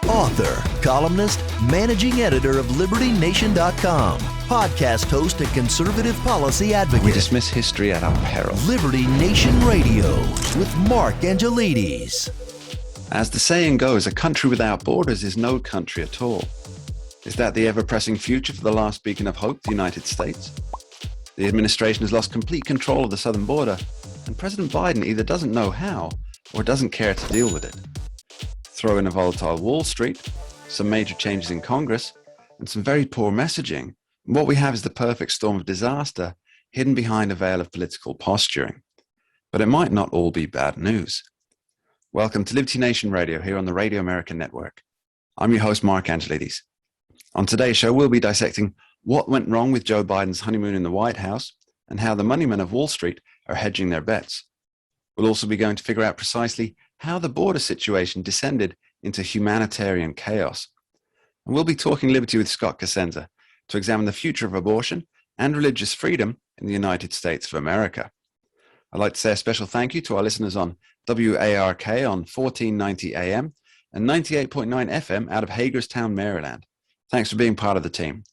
author, columnist, managing editor of LibertyNation.com, podcast host and conservative policy advocate. We dismiss history at our peril. Liberty Nation Radio with Mark Angelides. As the saying goes, a country without borders is no country at all. Is that the ever-pressing future for the last beacon of hope, the United States? The administration has lost complete control of the southern border, and President Biden either doesn't know how or doesn't care to deal with it. Throw in a volatile Wall Street, some major changes in Congress, and some very poor messaging. What we have is the perfect storm of disaster hidden behind a veil of political posturing. But it might not all be bad news. Welcome to Liberty Nation Radio here on the Radio American Network. I'm your host, Mark Angelides. On today's show, we'll be dissecting what went wrong with Joe Biden's honeymoon in the White House and how the moneymen of Wall Street are hedging their bets. We'll also be going to figure out precisely how the border situation descended into humanitarian chaos. And we'll be talking liberty with Scott Cosenza to examine the future of abortion and religious freedom in the United States of America. I'd like to say a special thank you to our listeners on WARK on 1490 AM and 98.9 FM out of Hagerstown, Maryland. Thanks for being part of the team.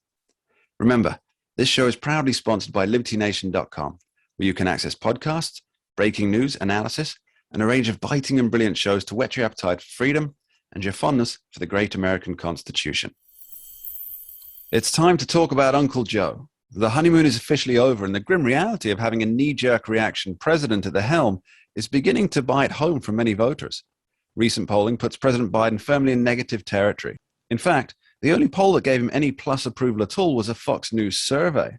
Remember, this show is proudly sponsored by LibertyNation.com, where you can access podcasts, breaking news, analysis, and a range of biting and brilliant shows to whet your appetite for freedom and your fondness for the great American Constitution. It's time to talk about Uncle Joe. The honeymoon is officially over, and the grim reality of having a knee-jerk reaction president at the helm is beginning to bite home for many voters. Recent polling puts President Biden firmly in negative territory. In fact, the only poll that gave him any plus approval at all was a Fox News survey.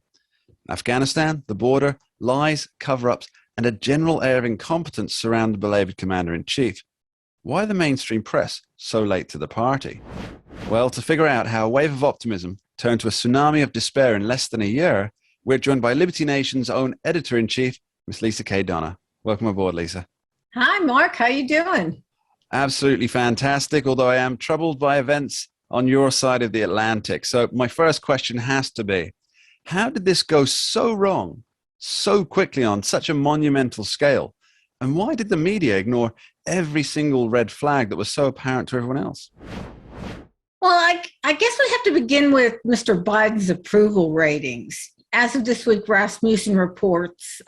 Afghanistan, the border, lies, cover-ups, and a general air of incompetence surround the beloved commander-in-chief. Why the mainstream press so late to the party? Well, to figure out how a wave of optimism turned to a tsunami of despair in less than a year, we're joined by Liberty Nation's own editor-in-chief, Miss Lisa K. Donna. Welcome aboard, Lisa. Hi, Mark. How you doing? Absolutely fantastic, although I am troubled by events on your side of the Atlantic. So my first question has to be, how did this go so wrong so quickly on such a monumental scale? And why did the media ignore every single red flag that was so apparent to everyone else? Well, I guess we have to begin with Mr. Biden's approval ratings. As of this week, Rasmussen reports,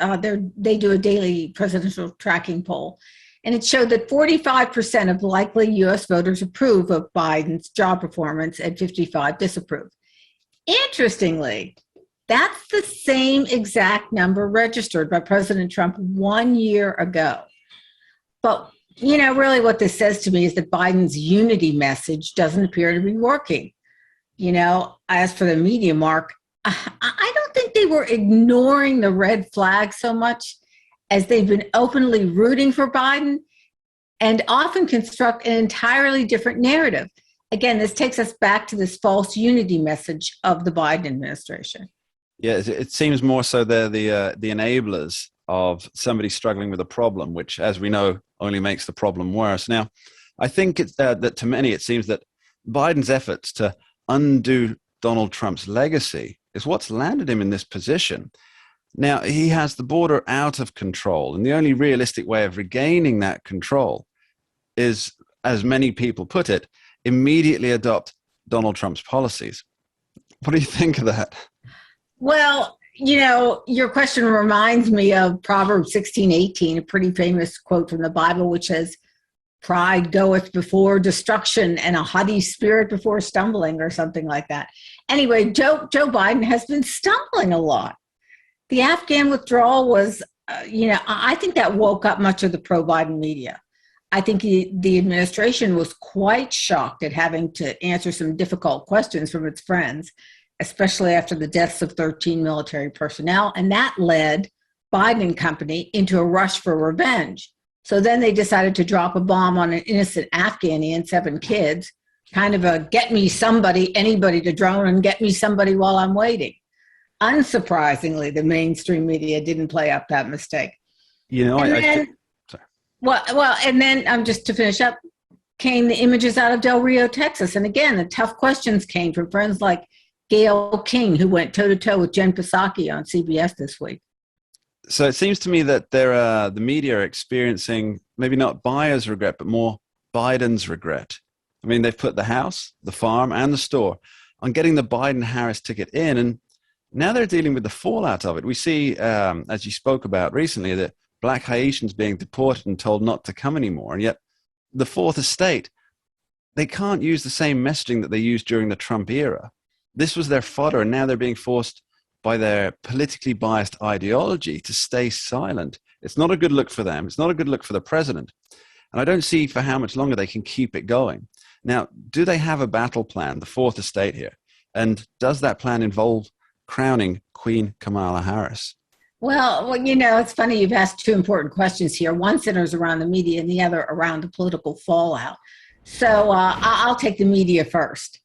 they do a daily presidential tracking poll, and it showed that 45% of likely U.S. voters approve of Biden's job performance and 55% disapprove. Interestingly, that's the same exact number registered by President Trump 1 year ago. But, really what this says to me is that Biden's unity message doesn't appear to be working. As for the media, Mark, I don't think they were ignoring the red flag so much as they've been openly rooting for Biden and often construct an entirely different narrative. Again, this takes us back to this false unity message of the Biden administration. Yeah, it seems more so they're the enablers of somebody struggling with a problem, which, as we know, only makes the problem worse. Now, I think it's, that to many it seems that Biden's efforts to undo Donald Trump's legacy is what's landed him in this position. Now, he has the border out of control, and the only realistic way of regaining that control is, as many people put it, immediately adopt Donald Trump's policies. What do you think of that? Well, your question reminds me of Proverbs 16:18, a pretty famous quote from the Bible, which says, "Pride goeth before destruction and a haughty spirit before stumbling," or something like that. Anyway, Joe Biden has been stumbling a lot. The Afghan withdrawal was, I think that woke up much of the pro-Biden media. I think the administration was quite shocked at having to answer some difficult questions from its friends, especially after the deaths of 13 military personnel. And that led Biden and company into a rush for revenge. So then they decided to drop a bomb on an innocent Afghani and 7 kids, kind of a get me somebody, anybody to drone and get me somebody while I'm waiting. Unsurprisingly, the mainstream media didn't play up that mistake. And then just to finish up, came the images out of Del Rio, Texas. And again, the tough questions came from friends like Gayle King, who went toe-to-toe with Jen Psaki on CBS this week. So it seems to me that the media are experiencing maybe not buyer's regret, but more Biden's regret. I mean, they've put the house, the farm, and the store on getting the Biden-Harris ticket in, and now they're dealing with the fallout of it. We see, as you spoke about recently, that Black Haitians being deported and told not to come anymore, and yet the Fourth Estate, they can't use the same messaging that they used during the Trump era. This was their fodder, and now they're being forced by their politically biased ideology to stay silent. It's not a good look for them. It's not a good look for the president. And I don't see for how much longer they can keep it going. Now, do they have a battle plan, the Fourth Estate here? And does that plan involve crowning Queen Kamala Harris? Well, it's funny you've asked two important questions here. One centers around the media and the other around the political fallout. So I'll take the media first.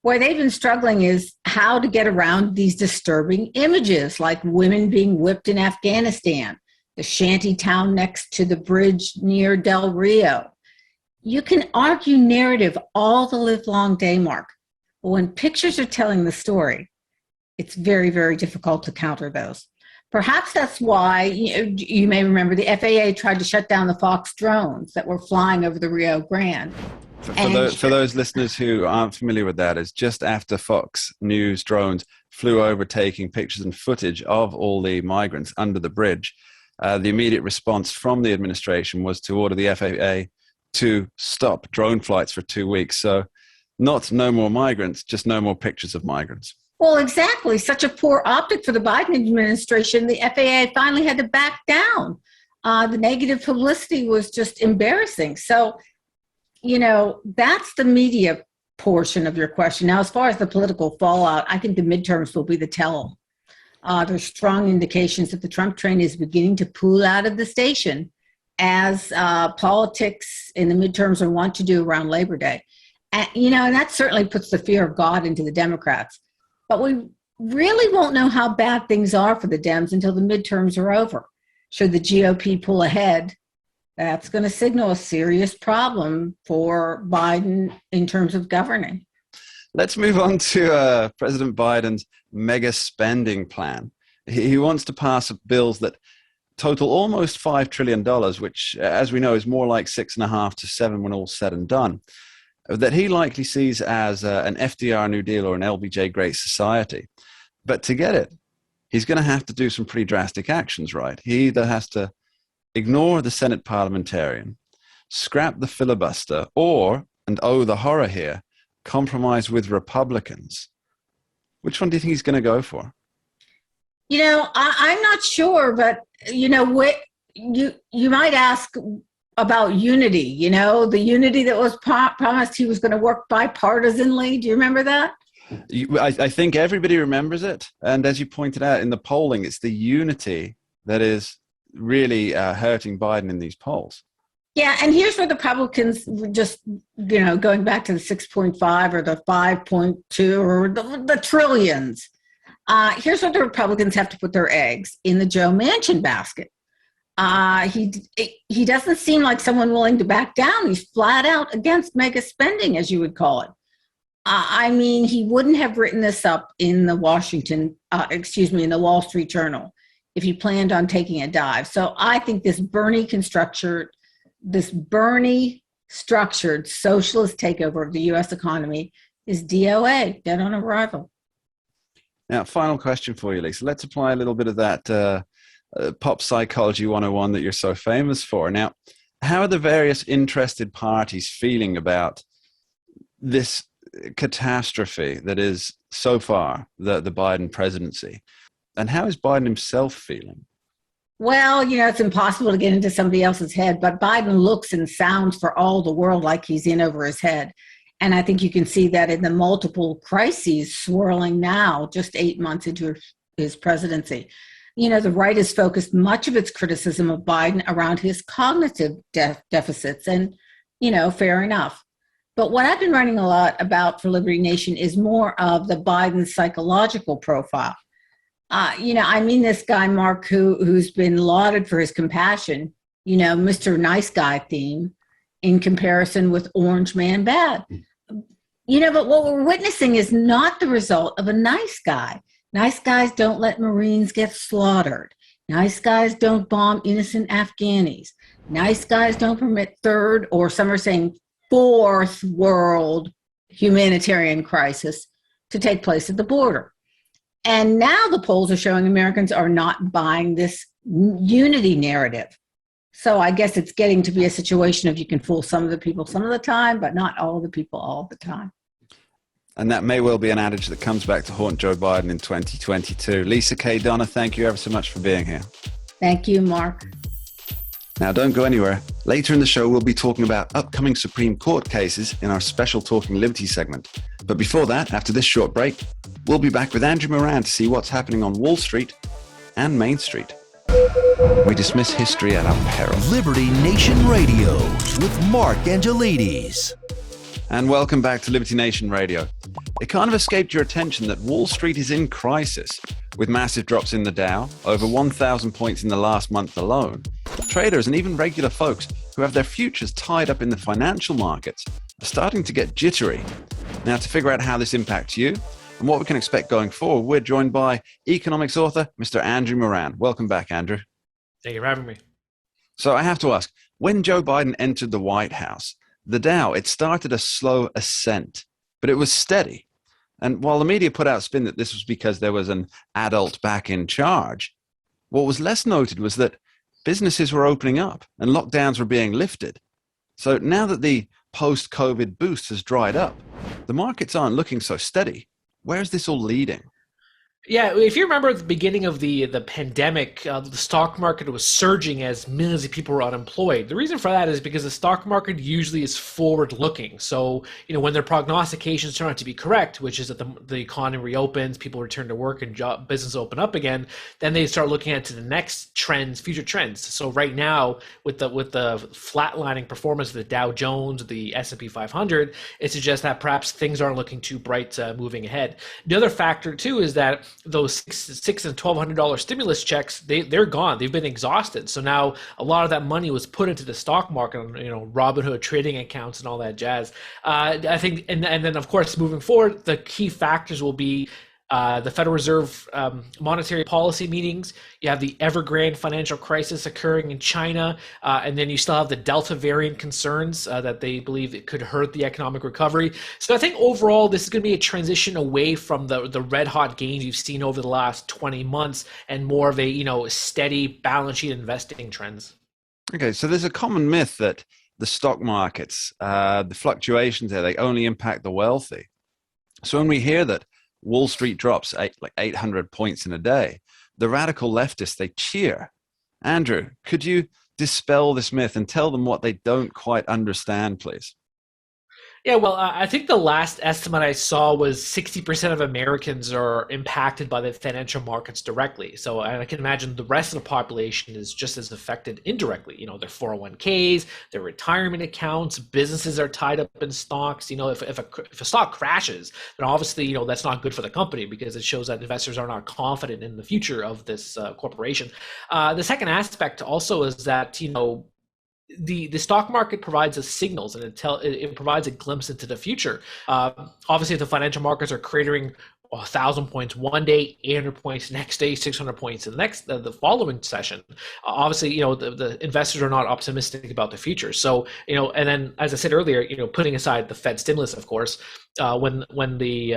Where they've been struggling is how to get around these disturbing images, like women being whipped in Afghanistan, the shanty town next to the bridge near Del Rio. You can argue narrative all the livelong day, Mark, but when pictures are telling the story, it's very, very difficult to counter those. Perhaps that's why, you may remember, the FAA tried to shut down the Fox drones that were flying over the Rio Grande. For those listeners who aren't familiar with that, it's just after Fox News drones flew over taking pictures and footage of all the migrants under the bridge. The immediate response from the administration was to order the FAA to stop drone flights for 2 weeks. So no more migrants, just no more pictures of migrants. Well, exactly. Such a poor optic for the Biden administration. The FAA finally had to back down. The negative publicity was just embarrassing. So, that's the media portion of your question. Now, as far as the political fallout, I think the midterms will be the tell. There's strong indications that the Trump train is beginning to pull out of the station as politics in the midterms are wont to do around Labor Day. And that certainly puts the fear of God into the Democrats. But we really won't know how bad things are for the Dems until the midterms are over. Should the GOP pull ahead, that's going to signal a serious problem for Biden in terms of governing. Let's move on to President Biden's mega spending plan. He wants to pass bills that total almost $5 trillion, which, as we know, is more like 6.5 to 7 when all's said and done, that he likely sees as an FDR New Deal or an LBJ Great Society. But to get it, he's going to have to do some pretty drastic actions, right? He either has to ignore the Senate parliamentarian, scrap the filibuster, or, and oh, the horror here, compromise with Republicans. Which one do you think he's going to go for? I'm not sure, but, you might ask about unity, the unity that was promised he was going to work bipartisanly. Do you remember that? I think everybody remembers it. And as you pointed out in the polling, it's the unity that is really hurting Biden in these polls. Yeah, and here's where the Republicans just, going back to the 6.5 or the 5.2 or the trillions. Here's where the Republicans have to put their eggs in the Joe Manchin basket. He doesn't seem like someone willing to back down. He's flat out against mega spending, as you would call it. He wouldn't have written this up in the in the Wall Street Journal if he planned on taking a dive. So I think this Bernie structured socialist takeover of the U.S. economy is DOA, dead on arrival. Now, final question for you, Lisa. Let's apply a little bit of that pop psychology 101 that you're so famous for. Now, how are the various interested parties feeling about this catastrophe that is so far the Biden presidency? And how is Biden himself feeling? Well, it's impossible to get into somebody else's head, but Biden looks and sounds for all the world like he's in over his head. And I think you can see that in the multiple crises swirling now, just 8 months into his presidency. The right has focused much of its criticism of Biden around his cognitive deficits, and, fair enough. But what I've been writing a lot about for Liberty Nation is more of the Biden psychological profile. This guy, Mark, who's been lauded for his compassion, Mr. Nice Guy theme in comparison with Orange Man Bad. But what we're witnessing is not the result of a nice guy. Nice guys don't let Marines get slaughtered. Nice guys don't bomb innocent Afghanis. Nice guys don't permit third, or some are saying fourth world humanitarian crisis to take place at the border. And now the polls are showing Americans are not buying this unity narrative. So I guess it's getting to be a situation of you can fool some of the people some of the time, but not all of the people all the time. And that may well be an adage that comes back to haunt Joe Biden in 2022. Lisa K. Donna, thank you ever so much for being here. Thank you, Mark. Now, don't go anywhere. Later in the show, we'll be talking about upcoming Supreme Court cases in our special Talking Liberty segment. But before that, after this short break, we'll be back with Andrew Moran to see what's happening on Wall Street and Main Street. We dismiss history at our peril. Liberty Nation Radio with Mark Angelides. And welcome back to Liberty Nation Radio. It kind of escaped your attention that Wall Street is in crisis, with massive drops in the Dow, over 1,000 points in the last month alone. Traders and even regular folks who have their futures tied up in the financial markets are starting to get jittery. Now, to figure out how this impacts you and what we can expect going forward, we're joined by economics author, Mr. Andrew Moran. Welcome back, Andrew. Thank you for having me. So I have to ask, when Joe Biden entered the White House, the Dow, it started a slow ascent, but it was steady. And while the media put out spin that this was because there was an adult back in charge, what was less noted was that businesses were opening up and lockdowns were being lifted. So now that the post-COVID boost has dried up, the markets aren't looking so steady. Where is this all leading? Yeah, if you remember at the beginning of the pandemic, the stock market was surging as millions of people were unemployed. The reason for that is because the stock market usually is forward-looking. So, when their prognostications turn out to be correct, which is that the economy reopens, people return to work, and business open up again, then they start looking at to the next trends, future trends. So right now, with the flatlining performance of the Dow Jones, the S&P 500, it suggests that perhaps things aren't looking too bright moving ahead. The other factor too is that those $600 and $1,200 stimulus checks, they're gone. They've been exhausted. So now a lot of that money was put into the stock market, Robinhood trading accounts and all that jazz. I think, and then of course, moving forward, the key factors will be the Federal Reserve monetary policy meetings. You have the Evergrande financial crisis occurring in China, and then you still have the Delta variant concerns that they believe it could hurt the economic recovery. So I think overall, this is going to be a transition away from the red hot gains you've seen over the last 20 months and more of a steady balance sheet investing trends. Okay, so there's a common myth that the stock markets, the fluctuations there, they only impact the wealthy. So when we hear that Wall Street drops 800 points in a day, the radical leftists, they cheer. Andrew, could you dispel this myth and tell them what they don't quite understand, please? Yeah, well, I think the last estimate I saw was 60% of Americans are impacted by the financial markets directly. So I can imagine the rest of the population is just as affected indirectly. Their 401ks, their retirement accounts, businesses are tied up in stocks. If a stock crashes, then obviously, that's not good for the company because it shows that investors are not confident in the future of this corporation. The second aspect also is that, the stock market provides us signals and it provides a glimpse into the future. Obviously, if the financial markets are cratering 1,000 points one day, 800 points next day, 600 points the following session. Obviously, the investors are not optimistic about the future. So, and then as I said earlier, putting aside the Fed stimulus, of course, when the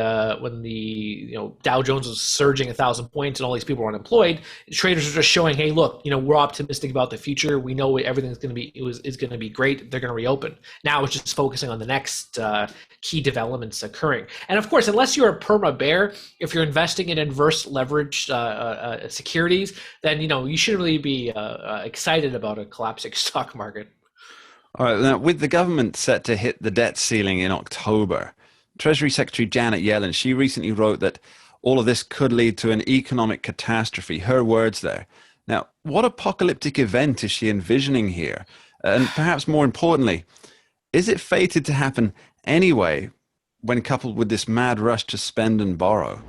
Dow Jones was surging 1,000 points and all these people were unemployed, traders are just showing, hey, look, we're optimistic about the future. We know everything's going to be is going to be great. They're going to reopen. Now it's just focusing on the next key developments occurring. And of course, unless you're a perma bear, if you're investing in inverse leverage securities, then you shouldn't really be excited about a collapsing stock market. All right. Now, with the government set to hit the debt ceiling in October, Treasury Secretary Janet Yellen, she recently wrote that all of this could lead to an economic catastrophe. Her words there. Now, what apocalyptic event is she envisioning here? And perhaps more importantly, is it fated to happen anyway when coupled with this mad rush to spend and borrow?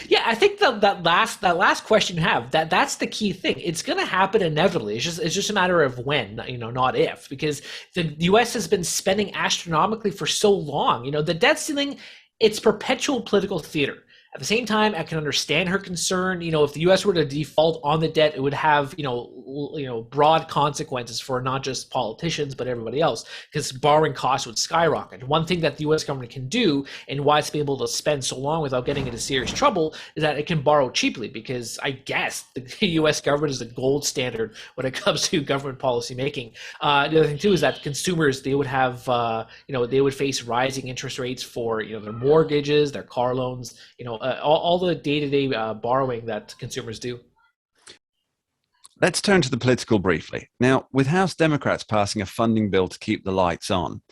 Yeah, I think that last question you have, that's the key thing. It's going to happen inevitably. It's just a matter of when, not if, because the U.S. has been spending astronomically for so long. The debt ceiling, it's perpetual political theater. At the same time, I can understand her concern. If the U.S. were to default on the debt, it would have, broad consequences for not just politicians, but everybody else, because borrowing costs would skyrocket. One thing that the U.S. government can do, and why it's been able to spend so long without getting into serious trouble, is that it can borrow cheaply, because I guess the U.S. government is the gold standard when it comes to government policy making. The other thing, too, is that consumers, they would have, they would face rising interest rates for, their mortgages, their car loans, all the day-to-day borrowing that consumers do. Let's turn to the political briefly. Now, with House Democrats passing a funding bill to keep the lights on,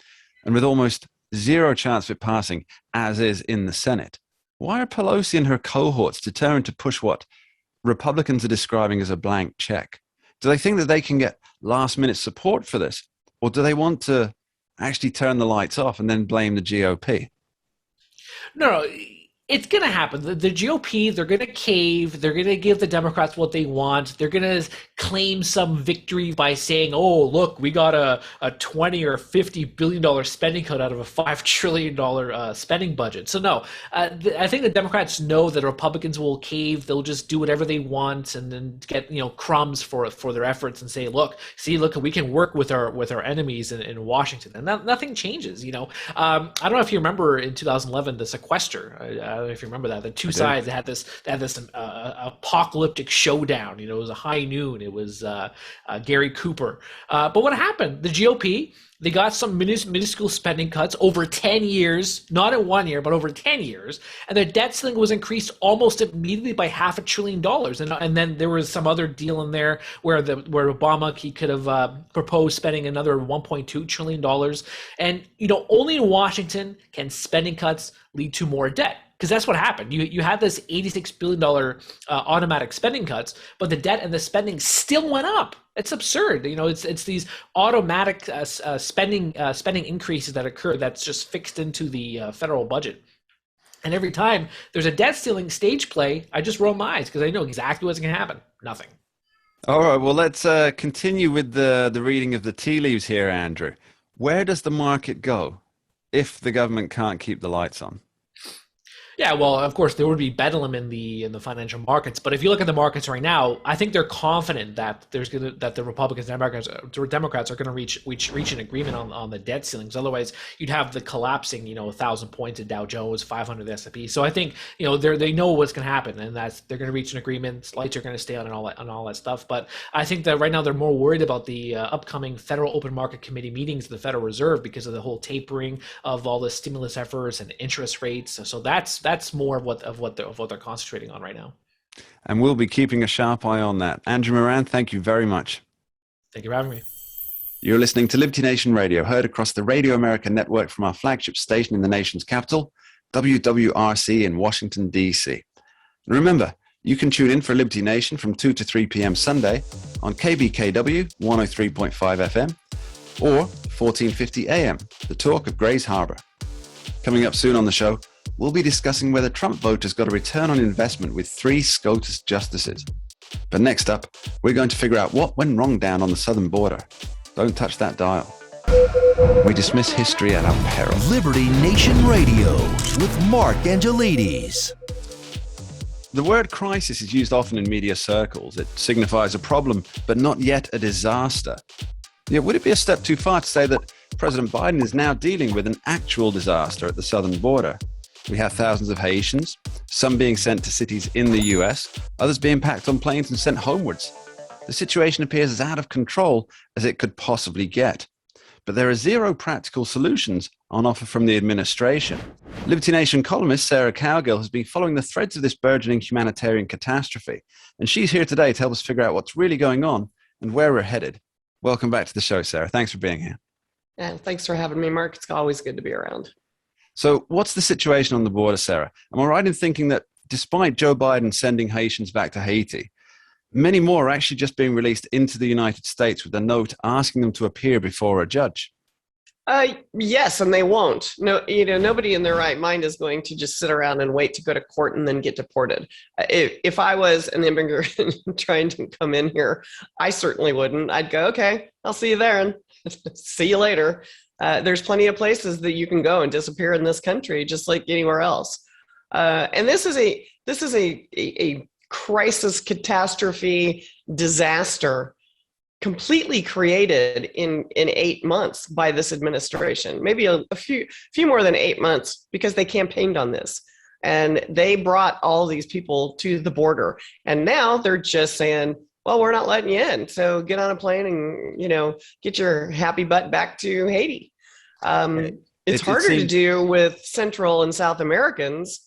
and with almost zero chance of it passing, as is in the Senate, why are Pelosi and her cohorts determined to push what Republicans are describing as a blank check? Do they think that they can get last-minute support for this? Or do they want to actually turn the lights off and then blame the GOP? No, it's going to happen. The GOP, they're going to cave. They're going to give the Democrats what they want. They're going to claim some victory by saying, oh, look, we got a $20 or $50 billion spending cut out of a $5 trillion spending budget. So no, I think the Democrats know that Republicans will cave. They'll just do whatever they want and then get crumbs for their efforts and say, look, we can work with our enemies in Washington. And nothing changes. I don't know if you remember in 2011 the sequester. I don't know if you remember that. The two sides, they had this apocalyptic showdown. It was a high noon. It was Gary Cooper. But what happened? The GOP, they got some minuscule spending cuts over 10 years, not in 1 year, but over 10 years. And their debt ceiling was increased almost immediately by $500 billion. And then there was some other deal in there where Obama, he could have proposed spending another $1.2 trillion. And, only in Washington can spending cuts lead to more debt. Because that's what happened. You had this $86 billion automatic spending cuts, but the debt and the spending still went up. It's absurd. It's these automatic spending increases that occur that's just fixed into the federal budget. And every time there's a debt ceiling stage play, I just roll my eyes because I know exactly what's going to happen. Nothing. All right. Well, let's continue with the reading of the tea leaves here, Andrew. Where does the market go if the government can't keep the lights on? Yeah, well, of course, there would be bedlam in the financial markets. But if you look at the markets right now, I think they're confident that the Republicans and Democrats are going to reach an agreement on the debt ceilings. Otherwise, you'd have the collapsing, 1,000 points at Dow Jones, 500 the S&P. So I think they know what's going to happen, and that's they're going to reach an agreement. Lights are going to stay on and all that stuff. But I think that right now they're more worried about the upcoming Federal Open Market Committee meetings of the Federal Reserve because of the whole tapering of all the stimulus efforts and interest rates. So that's more of what they're concentrating on right now. And we'll be keeping a sharp eye on that. Andrew Moran, thank you very much. Thank you for having me. You're listening to Liberty Nation Radio, heard across the Radio America network from our flagship station in the nation's capital, WWRC in Washington, D.C. And remember, you can tune in for Liberty Nation from 2 to 3 p.m. Sunday on KBKW 103.5 FM or 1450 AM, the talk of Grays Harbor. Coming up soon on the show, we'll be discussing whether Trump voters got a return on investment with 3 SCOTUS justices. But next up, we're going to figure out what went wrong down on the southern border. Don't touch that dial. We dismiss history at our peril. Liberty Nation Radio with Mark Angelides. The word crisis is used often in media circles. It signifies a problem, but not yet a disaster. Yeah, would it be a step too far to say that President Biden is now dealing with an actual disaster at the southern border? We have thousands of Haitians, some being sent to cities in the US, others being packed on planes and sent homewards. The situation appears as out of control as it could possibly get. But there are 0 practical solutions on offer from the administration. Liberty Nation columnist Sarah Cowgill has been following the threads of this burgeoning humanitarian catastrophe, and she's here today to help us figure out what's really going on and where we're headed. Welcome back to the show, Sarah. Thanks for being here. Yeah, thanks for having me, Mark. It's always good to be around. So what's the situation on the border, Sarah? Am I right in thinking that despite Joe Biden sending Haitians back to Haiti, many more are actually just being released into the United States with a note asking them to appear before a judge? Yes, and they won't. No, nobody in their right mind is going to just sit around and wait to go to court and then get deported. If I was an immigrant trying to come in here, I certainly wouldn't. I'd go, okay, I'll see you there and see you later. There's plenty of places that you can go and disappear in this country, just like anywhere else. And this is a crisis, catastrophe, disaster completely created in 8 months by this administration, maybe a few more than 8 months, because they campaigned on this and they brought all these people to the border. And now they're just saying, well, we're not letting you in. So get on a plane and, get your happy butt back to Haiti. It's harder to do with Central and South Americans,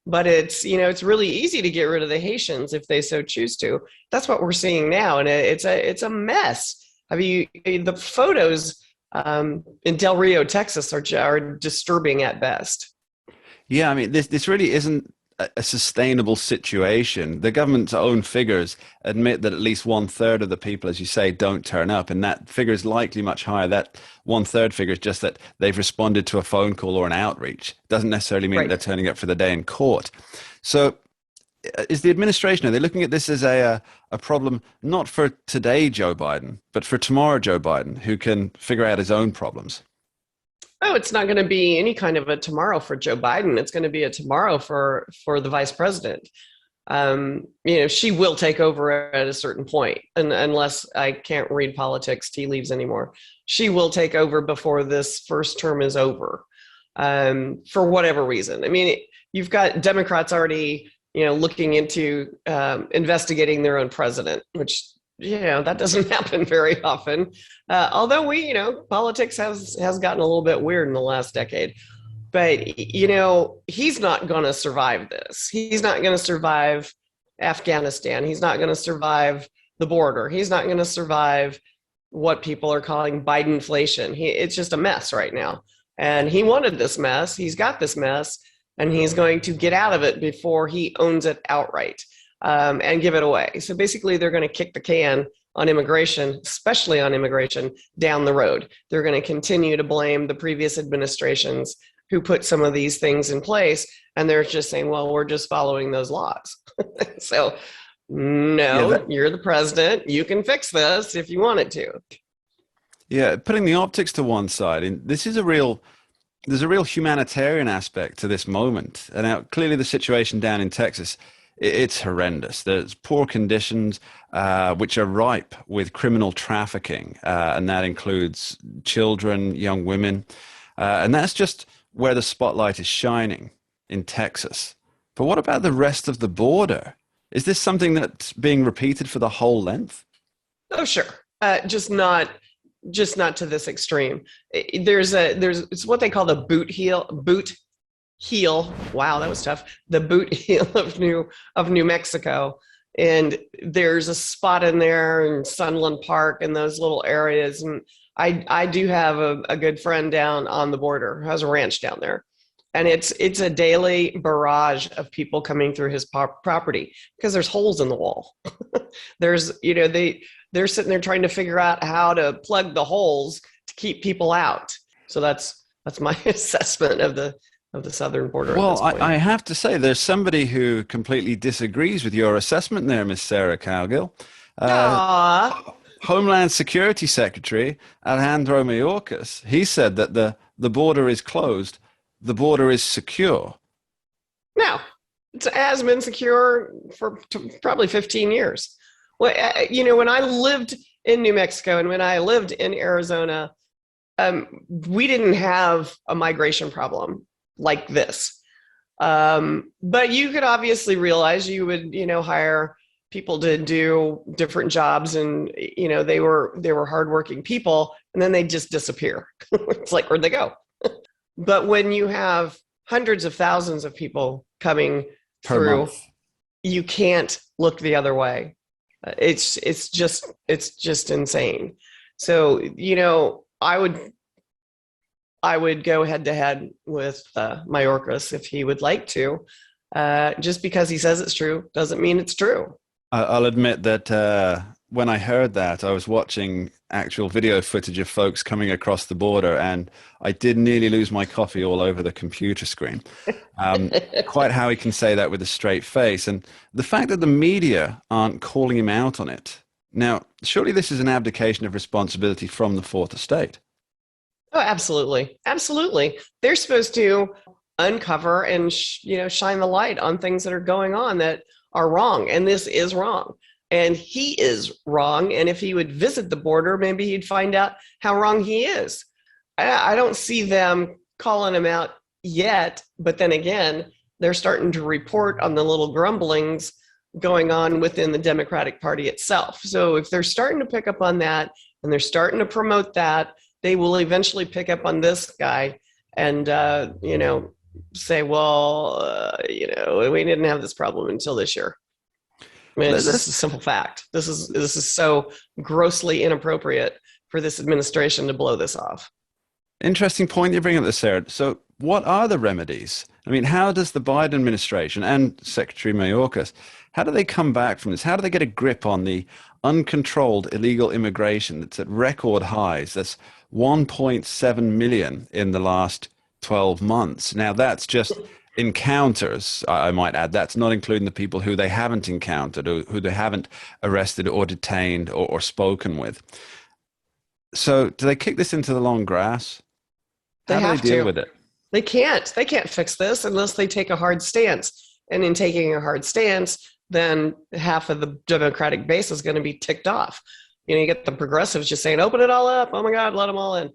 but it's really easy to get rid of the Haitians if they so choose to. That's what we're seeing now, and it's a mess. The photos in Del Rio, Texas, are disturbing at best. Yeah, I mean, this really isn't a sustainable situation. The government's own figures admit that at least 1/3 of the people, as you say, don't turn up, and that figure is likely much higher. That 1/3 figure is just that they've responded to a phone call or an outreach. Doesn't necessarily mean they're turning up for the day in court. So is the administration, are they looking at this as a problem not for today Joe Biden, but for tomorrow Joe Biden, who can figure out his own problems? Oh, it's not going to be any kind of a tomorrow for Joe Biden. It's going to be a tomorrow for the vice president. She will take over at a certain point, and unless I can't read politics tea leaves anymore, she will take over before this first term is over, for whatever reason. I mean, you've got Democrats already, looking into investigating their own president, which that doesn't happen very often. Although politics has gotten a little bit weird in the last decade. But, he's not going to survive this. He's not going to survive Afghanistan. He's not going to survive the border. He's not going to survive what people are calling Bidenflation. It's just a mess right now. And he wanted this mess. He's got this mess, and he's going to get out of it before he owns it outright. And give it away. So basically, they're going to kick the can on immigration, especially on immigration, down the road. They're going to continue to blame the previous administrations who put some of these things in place. And they're just saying, well, we're just following those laws. So, no, you're the president. You can fix this if you wanted to. Yeah, putting the optics to one side, there's a real humanitarian aspect to this moment. And now, clearly, the situation down in Texas, it's horrendous. There's poor conditions, which are ripe with criminal trafficking, and that includes children, young women. And that's just where the spotlight is shining in Texas. But what about the rest of the border? Is this something that's being repeated for the whole length? Oh, sure. Just not to this extreme. It's what they call the boot heel. Wow, that was tough. The boot heel of New Mexico, and there's a spot in there in Sunland Park and those little areas. And I do have a good friend down on the border who has a ranch down there, and it's a daily barrage of people coming through his property because there's holes in the wall. They're sitting there trying to figure out how to plug the holes to keep people out. So that's my assessment of the southern border. Well, I have to say, there's somebody who completely disagrees with your assessment there, Miss Sarah Cowgill. Homeland Security Secretary Alejandro Mayorkas, he said that the border is closed, the border is secure. No, it has been secure for probably 15 years. Well, when I lived in New Mexico and when I lived in Arizona, we didn't have a migration problem like this. But you could obviously realize you would, hire people to do different jobs, and, they were hardworking people, and then they just disappear. It's like, where'd they go? But when you have hundreds of thousands of people coming through, you can't look the other way. It's just insane. So, I would go head to head with Mayorkas if he would like to. Just because he says it's true doesn't mean it's true. I'll admit that when I heard that, I was watching actual video footage of folks coming across the border, and I did nearly lose my coffee all over the computer screen. Quite how he can say that with a straight face. And the fact that the media aren't calling him out on it. Now, surely this is an abdication of responsibility from the fourth estate. Oh, absolutely. Absolutely. They're supposed to uncover and shine the light on things that are going on that are wrong. And this is wrong. And he is wrong. And if he would visit the border, maybe he'd find out how wrong he is. I don't see them calling him out yet. But then again, they're starting to report on the little grumblings going on within the Democratic Party itself. So if they're starting to pick up on that and they're starting to promote that, they will eventually pick up on this guy and, say, well, we didn't have this problem until this year. I mean, this is a simple fact. This is so grossly inappropriate for this administration to blow this off. Interesting point you bring up there, Sarah. So what are the remedies? I mean, how does the Biden administration and Secretary Mayorkas, how do they come back from this? How do they get a grip on the uncontrolled illegal immigration that's at record highs? That's 1.7 million in the last 12 months. Now, that's just encounters, I might add. That's not including the people who they haven't encountered or who they haven't arrested or detained or spoken with. So do they kick this into the long grass? How do they deal with it? They can't fix this unless they take a hard stance. And in taking a hard stance, then half of the Democratic base is going to be ticked off. You get the progressives just saying, open it all up. Oh my God, let them all in.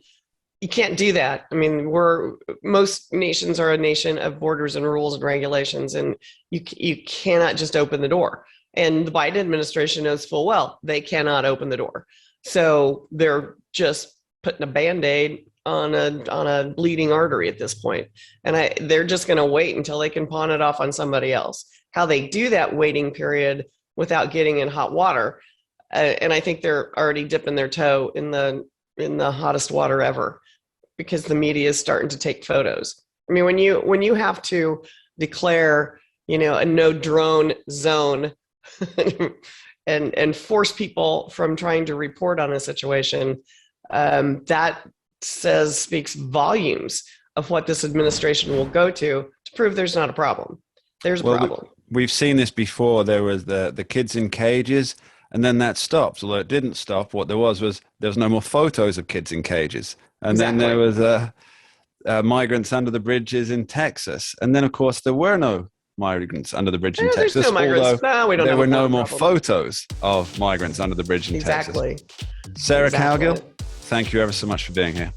You can't do that. I mean, most nations are a nation of borders and rules and regulations, and you cannot just open the door. And the Biden administration knows full well they cannot open the door. So they're just putting a Band-Aid on a bleeding artery at this point. And they're just going to wait until they can pawn it off on somebody else. How they do that waiting period without getting in hot water, and I think they're already dipping their toe in the hottest water ever, because the media is starting to take photos. I mean, when you have to declare, a no drone zone and force people from trying to report on a situation, that speaks volumes of what this administration will go to prove there's not a problem. There's a problem. We've seen this before. There was the kids in cages, and then that stopped. Although it didn't stop, what there was no more photos of kids in cages. And Then there was migrants under the bridges in Texas. And then, of course, there were no migrants under the bridge in Texas. There's no migrants. There were no more photos of migrants under the bridge in Texas. Exactly. Sarah Cowgill, thank you ever so much for being here.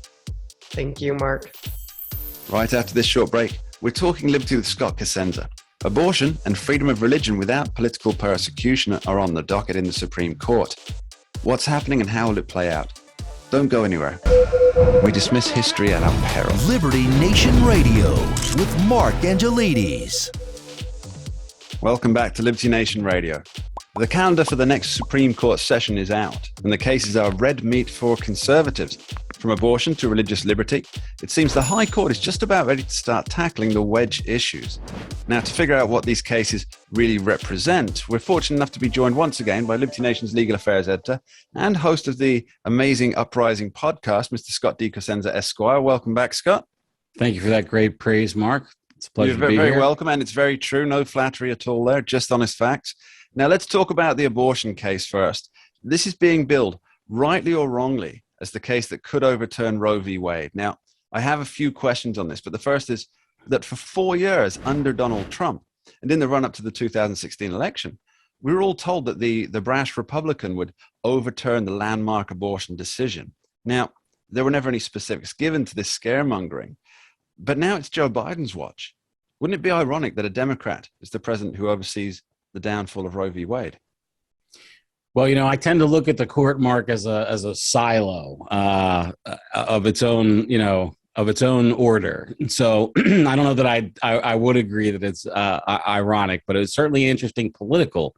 Thank you, Mark. Right after this short break, we're talking liberty with Scott Cosenza. Abortion and freedom of religion without political persecution are on the docket in the Supreme Court. What's happening and how will it play out? Don't go anywhere. We dismiss history at our peril. Liberty Nation Radio with Mark Angelides. Welcome back to Liberty Nation Radio. The calendar for the next Supreme Court session is out, and the cases are red meat for conservatives. From abortion to religious liberty, it seems the High Court is just about ready to start tackling the wedge issues. Now, to figure out what these cases really represent, we're fortunate enough to be joined once again by Liberty Nation's legal affairs editor and host of the amazing Uprising podcast, Mr. Scott D. Cosenza, Esquire. Welcome back, Scott. Thank you for that great praise, Mark. It's a pleasure You're to be very here. welcome, and it's very true. No flattery at all there, just honest facts. Now, let's talk about the abortion case first. This is being billed, rightly or wrongly, as the case that could overturn Roe v. Wade. Now, I have a few questions on this, but the first is that for 4 years under Donald Trump, and in the run-up to the 2016 election, we were all told that the brash Republican would overturn the landmark abortion decision. Now, there were never any specifics given to this scaremongering, but now it's Joe Biden's watch. Wouldn't it be ironic that a Democrat is the president who oversees the downfall of Roe v. Wade? Well, I tend to look at the court, Mark, as a silo of its own, of its own order. So I don't know that I would agree that it's ironic, but it's certainly an interesting political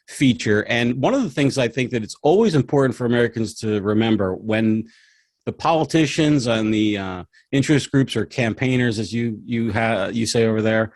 feature. And one of the things I think that it's always important for Americans to remember when the politicians and the interest groups or campaigners, as you say over there,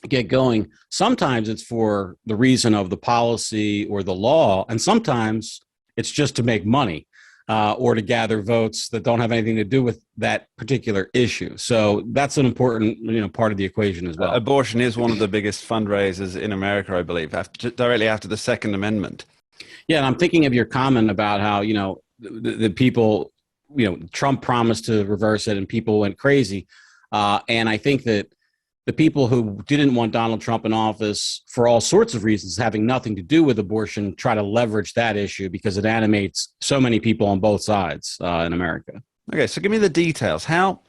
get going, sometimes it's for the reason of the policy or the law, and sometimes it's just to make money or to gather votes that don't have anything to do with that particular issue. So that's an important part of the equation as well. Abortion is one of the biggest fundraisers in America, I believe, directly after the Second Amendment. Yeah, and I'm thinking of your comment about how the people Trump promised to reverse it and people went crazy. And I think that the people who didn't want Donald Trump in office for all sorts of reasons having nothing to do with abortion try to leverage that issue because it animates so many people on both sides in America. Okay, so give me the details. How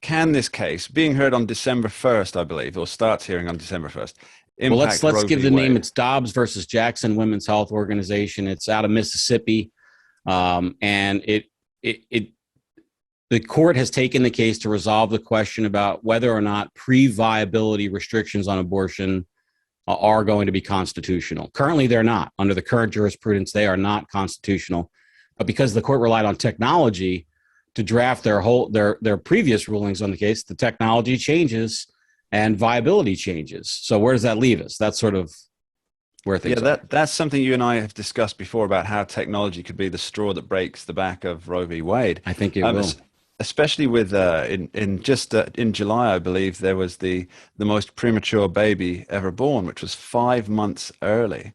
can this case, being heard on December 1st, I believe, or starts hearing on December 1st, well, impact let's Roe give v. the name. Wade? It's Dobbs versus Jackson Women's Health Organization. It's out of Mississippi. And the court has taken the case to resolve the question about whether or not pre-viability restrictions on abortion are going to be constitutional. Currently, they're not. Under the current jurisprudence, they are not constitutional. But because the court relied on technology to draft their previous rulings on the case, the technology changes and viability changes. So where does that leave us? That's sort of where things are. That's something you and I have discussed before about how technology could be the straw that breaks the back of Roe v. Wade. I think it will. Especially with in July, I believe there was the most premature baby ever born, which was 5 months early,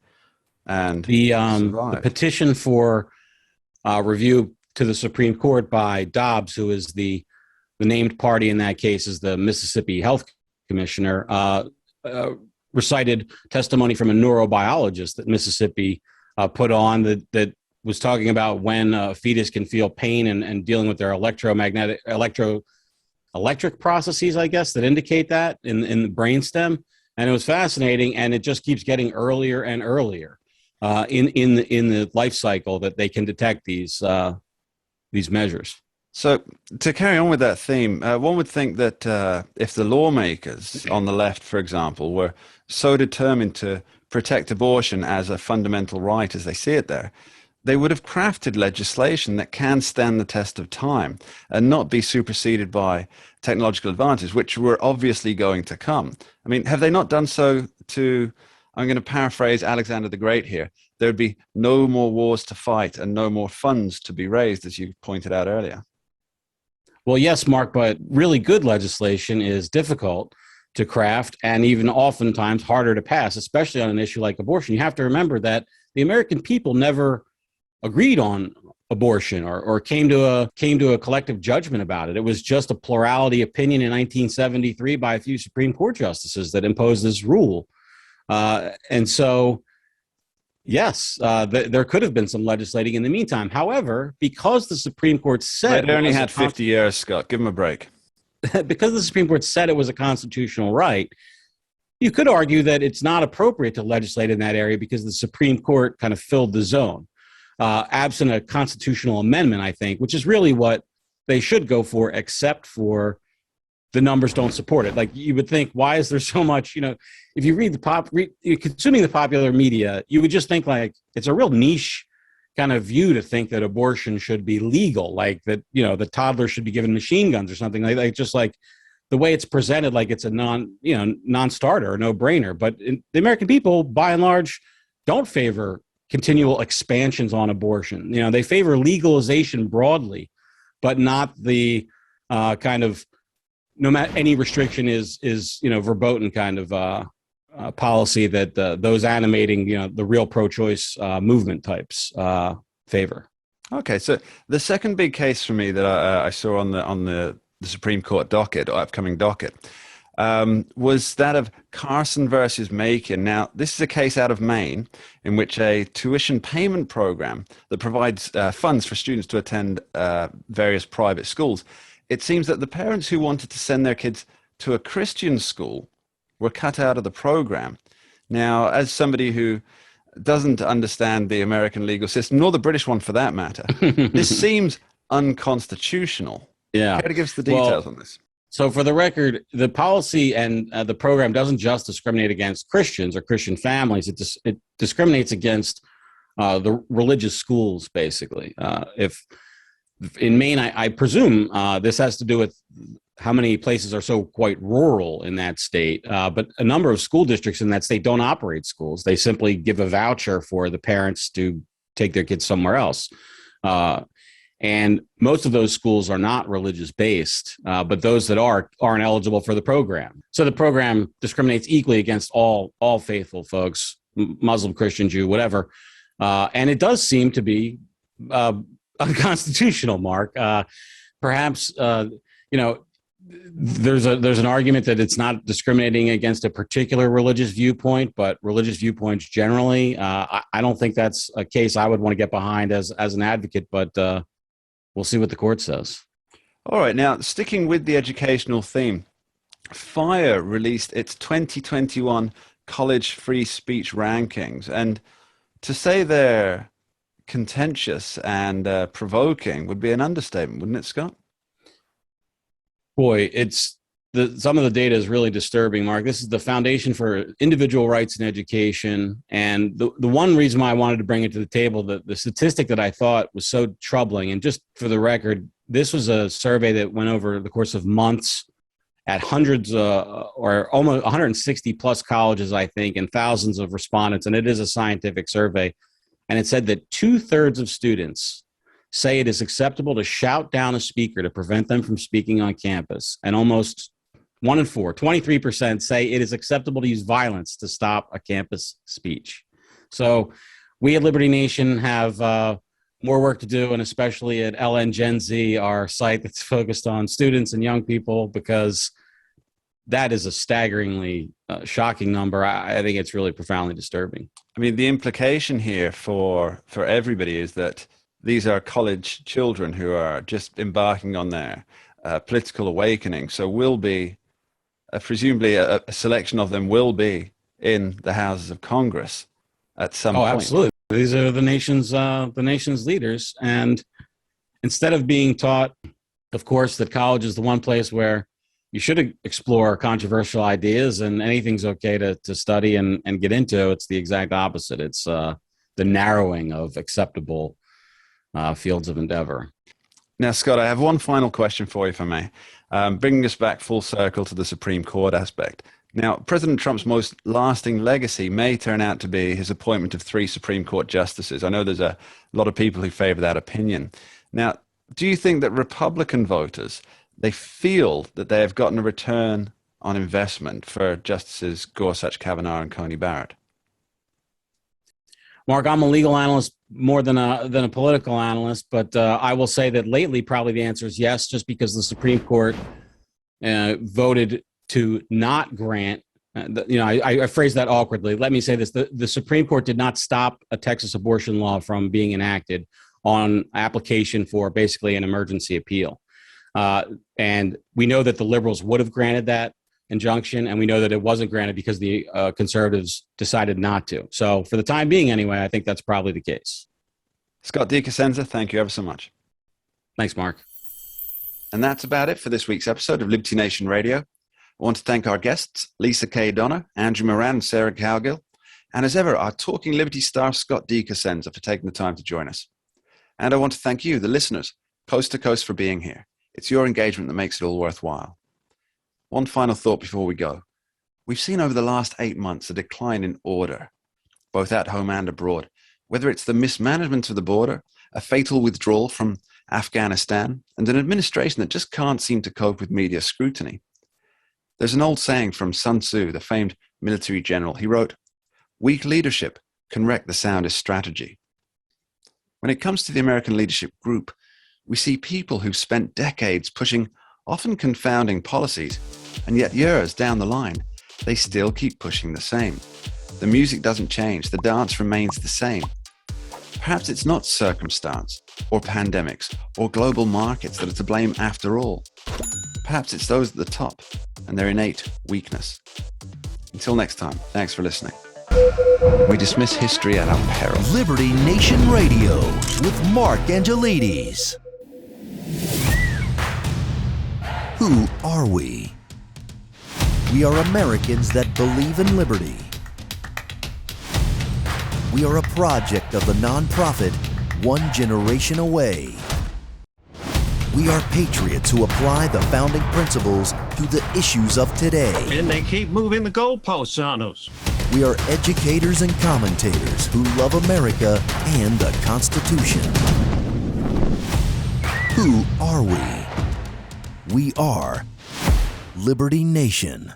and the petition for review to the Supreme Court by Dobbs, who is the named party in that case, is the Mississippi Health Commissioner, recited testimony from a neurobiologist that Mississippi put on that was talking about when a fetus can feel pain and dealing with their electric processes, I guess, that indicate that in the brainstem. And it was fascinating, and it just keeps getting earlier and earlier in the life cycle that they can detect these measures. So to carry on with that theme, one would think that if the lawmakers on the left, for example, were so determined to protect abortion as a fundamental right as they see it there, they would have crafted legislation that can stand the test of time and not be superseded by technological advances, which were obviously going to come. I mean, have they not done so to, I'm going to paraphrase Alexander the Great here, there'd be no more wars to fight and no more funds to be raised, as you pointed out earlier? Well, yes, Mark, but really good legislation is difficult to craft and even oftentimes harder to pass, especially on an issue like abortion. You have to remember that the American people never agreed on abortion or came to a collective judgment about it. It was just a plurality opinion in 1973 by a few Supreme Court justices that imposed this rule. And so, yes, there could have been some legislating in the meantime. However, because the Supreme Court said... They only had 50 years, Scott. Give them a break. Because the Supreme Court said it was a constitutional right, you could argue that it's not appropriate to legislate in that area because the Supreme Court kind of filled the zone. Absent a constitutional amendment, I think, which is really what they should go for, except for the numbers don't support it. Like you would think, why is there so much, if you read consuming the popular media, you would just think like it's a real niche kind of view to think that abortion should be legal, like that, the toddler should be given machine guns or something like just like the way it's presented, like it's a non-starter or no brainer. But the American people, by and large, don't favor continual expansions on abortion. They favor legalization broadly, but not the kind of no matter any restriction is verboten kind of policy that those animating the real pro-choice movement types favor. Okay, so the second big case for me that I saw on the Supreme Court docket, or upcoming docket, was that of Carson versus Macon. Now, this is a case out of Maine in which a tuition payment program that provides funds for students to attend various private schools. It seems that the parents who wanted to send their kids to a Christian school were cut out of the program. Now, as somebody who doesn't understand the American legal system, nor the British one for that matter, this seems unconstitutional. Yeah. Care to give us the details on this? So for the record, the policy and the program doesn't just discriminate against Christians or Christian families. It discriminates against the religious schools, basically. If in Maine, I presume this has to do with how many places are so quite rural in that state. But a number of school districts in that state don't operate schools. They simply give a voucher for the parents to take their kids somewhere else. And most of those schools are not religious based, but those that aren't eligible for the program. So the program discriminates equally against all faithful folks, Muslim, Christian, Jew, whatever. And it does seem to be unconstitutional, Mark. Perhaps, there's an argument that it's not discriminating against a particular religious viewpoint, but religious viewpoints generally. I don't think that's a case I would want to get behind as an advocate, but we'll see what the court says. All right, now sticking with the educational theme, FIRE released its 2021 college free speech rankings, and to say they're contentious and provoking would be an understatement, wouldn't it, Scott? Boy, some of the data is really disturbing, Mark. This is the Foundation for Individual Rights in Education. And the one reason why I wanted to bring it to the table, the statistic that I thought was so troubling, and just for the record, this was a survey that went over the course of months at hundreds or almost 160 plus colleges, I think, and thousands of respondents. And it is a scientific survey. And it said that 2/3 of students say it is acceptable to shout down a speaker to prevent them from speaking on campus. And almost 1 in 4, 23% say it is acceptable to use violence to stop a campus speech. So we at Liberty Nation have more work to do, and especially at LN Gen Z, our site that's focused on students and young people, because that is a staggeringly shocking number. I think it's really profoundly disturbing. I mean, the implication here for everybody is that these are college children who are just embarking on their political awakening. So will be, presumably a selection of them will be in the houses of Congress at some point. Oh, absolutely. These are the nation's leaders. And instead of being taught, of course, that college is the one place where you should explore controversial ideas and anything's okay to study and get into, it's the exact opposite. It's the narrowing of acceptable fields of endeavor. Now, Scott, I have one final question for you, if I may, bringing us back full circle to the Supreme Court aspect. Now, President Trump's most lasting legacy may turn out to be his appointment of 3 Supreme Court justices. I know there's a lot of people who favor that opinion. Now, do you think that Republican voters, they feel that they have gotten a return on investment for Justices Gorsuch, Kavanaugh, and Coney Barrett? Mark, I'm a legal analyst more than a political analyst, but I will say that lately probably the answer is yes, just because the Supreme Court voted to not grant, I phrased that awkwardly. Let me say this. The Supreme Court did not stop a Texas abortion law from being enacted on application for basically an emergency appeal. And we know that the liberals would have granted that injunction, and we know that it wasn't granted because the conservatives decided not to. So for the time being, anyway, I think that's probably the case. Scott DeCosenza, thank you ever so much. Thanks, Mark. And that's about it for this week's episode of Liberty Nation Radio. I want to thank our guests, Lisa K. Donner, Andrew Moran, and Sarah Cowgill, and as ever, our Talking Liberty star, Scott DeCosenza, for taking the time to join us. And I want to thank you, the listeners, coast to coast, for being here. It's your engagement that makes it all worthwhile. One final thought before we go. We've seen over the last 8 months a decline in order, both at home and abroad, whether it's the mismanagement of the border, a fatal withdrawal from Afghanistan, and an administration that just can't seem to cope with media scrutiny. There's an old saying from Sun Tzu, the famed military general. He wrote, "Weak leadership can wreck the soundest strategy." When it comes to the American leadership group, we see people who've spent decades pushing often confounding policies, and yet years down the line, they still keep pushing the same. The music doesn't change, the dance remains the same. Perhaps it's not circumstance, or pandemics, or global markets that are to blame after all. Perhaps it's those at the top, and their innate weakness. Until next time, thanks for listening. We dismiss history at our peril. Liberty Nation Radio with Mark Angelides. Who are we? We are Americans that believe in liberty. We are a project of the nonprofit One Generation Away. We are patriots who apply the founding principles to the issues of today. And they keep moving the goalposts on us. We are educators and commentators who love America and the Constitution. Who are we? We are Liberty Nation.